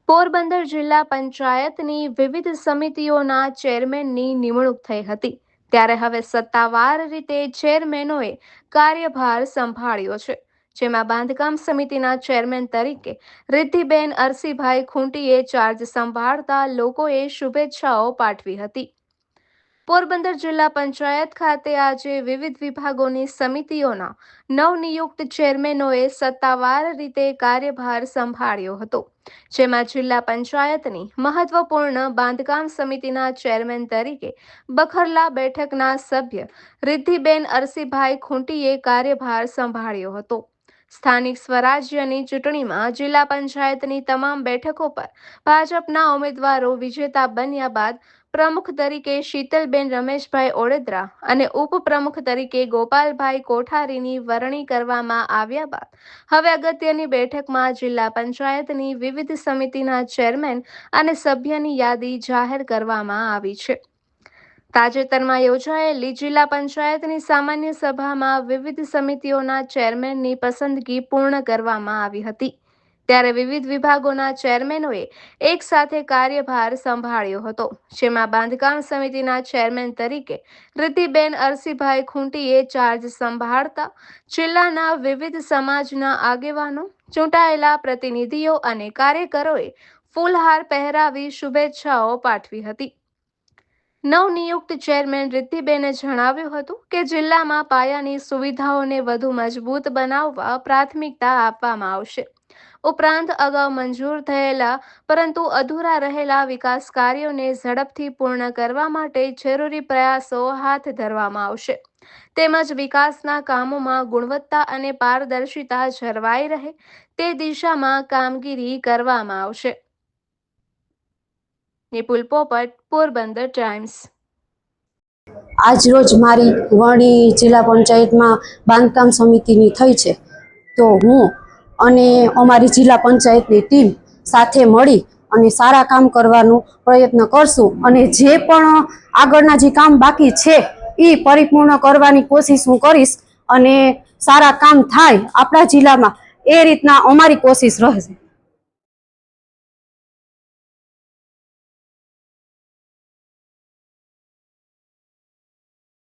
પોરબંદર જિલ્લા પંચાયતની વિવિધ સમિતિઓના ચેરમેનની નિમણૂક થઈ હતી, ત્યારે હવે સત્તાવાર રીતે ચેરમેનોએ કાર્યભાર સંભાળ્યો છે, જેમાં બાંધકામ સમિતિના ચેરમેન તરીકે રિદ્ધિબેન અરસીભાઈ ખૂંટીએ ચાર્જ સંભાળતા લોકોએ શુભેચ્છાઓ પાઠવી હતી। પોરબંદર જિલ્લા પંચાયત ખાતે આજે વિવિધ વિભાગોની સમિતિઓના નવનિયુક્ત ચેરમેનોએ સત્તાવાર રીતે કાર્યભાર સંભાળ્યો હતો, જેમાં જિલ્લા પંચાયતની મહત્વપૂર્ણ બાંધકામ સમિતિના ચેરમેન તરીકે બખરલા બેઠકના સભ્ય રિદ્ધિબેન અરસીભાઈ ખૂંટીએ કાર્યભાર સંભાળ્યો હતો। સ્થાનિક સ્વરાજ્યની ચૂંટણીમાં જિલ્લા પંચાયતની તમામ બેઠકો પર ભાજપના ઉમેદવારો વિજેતા બન્યા બાદ પ્રમુખ તરીકે શીતલબેન રમેશભાઈ ઓડેદરા અને ઉપપ્રમુખ તરીકે ગોપાલભાઈ કોઠારીની વરણી કરવામાં આવ્યા બાદ હવે અગત્યની બેઠકમાં જિલ્લા પંચાયતની વિવિધ સમિતિના ચેરમેન અને સભ્યની યાદી જાહેર કરવામાં આવી છે। તાજેતરમાં યોજાયેલી જિલ્લા પંચાયતની સામાન્ય સભામાં વિવિધ સમિતિઓના ચેરમેનની પસંદગી પૂર્ણ કરવામાં આવી હતી, ત્યારે વિવિધ વિભાગોના ચેરમેનોએ એક સાથે કાર્યભાર સંભાળ્યો હતો, જેમાં બાંધકામ સમિતિના ચેરમેન તરીકે રિદ્ધિબેન અરસીભાઈ ખૂંટીએ ચાર્જ સંભાળતા જિલ્લાના વિવિધ સમાજના આગેવાનો, ચૂંટાયેલા પ્રતિનિધિઓ અને કાર્યકરોએ ફૂલહાર પહેરાવી શુભેચ્છાઓ પાઠવી હતી। નવનિયુક્ત ચેરમેન રિદ્ધિબેને જણાવ્યું હતું કે જિલ્લામાં પાયાની સુવિધાઓને વધુ મજબૂત બનાવવા પ્રાથમિકતા આપવામાં આવશે। ઉપરાંત અગાઉ મંજૂર થયેલા પરંતુ અધૂરા રહેલા વિકાસ કાર્યોને ઝડપથી પૂર્ણ કરવા માટે જરૂરી પ્રયાસો હાથ ધરવામાં આવશે, તેમજ વિકાસના કામોમાં ગુણવત્તા અને પારદર્શિતા જળવાઈ રહે તે દિશામાં કામગીરી કરવામાં આવશે। નિપુલ પોપટ, પોરબંદર ટાઈમ્સ। આજ રોજ મારી વરણી જિલ્લા પંચાયતમાં બાંધકામ સમિતિની થઈ છે, તો હું અને અમારી જિલ્લા પંચાયતની ટીમ સાથે મળી અને સારા કામ કરવાનો પ્રયત્ન કરશું અને જે પણ આગળના જે કામ બાકી છે એ પરિપૂર્ણ કરવાની કોશિશ હું કરીશ અને સારા કામ થાય આપણા જિલ્લામાં એ રીતના અમારી કોશિશ રહેશે।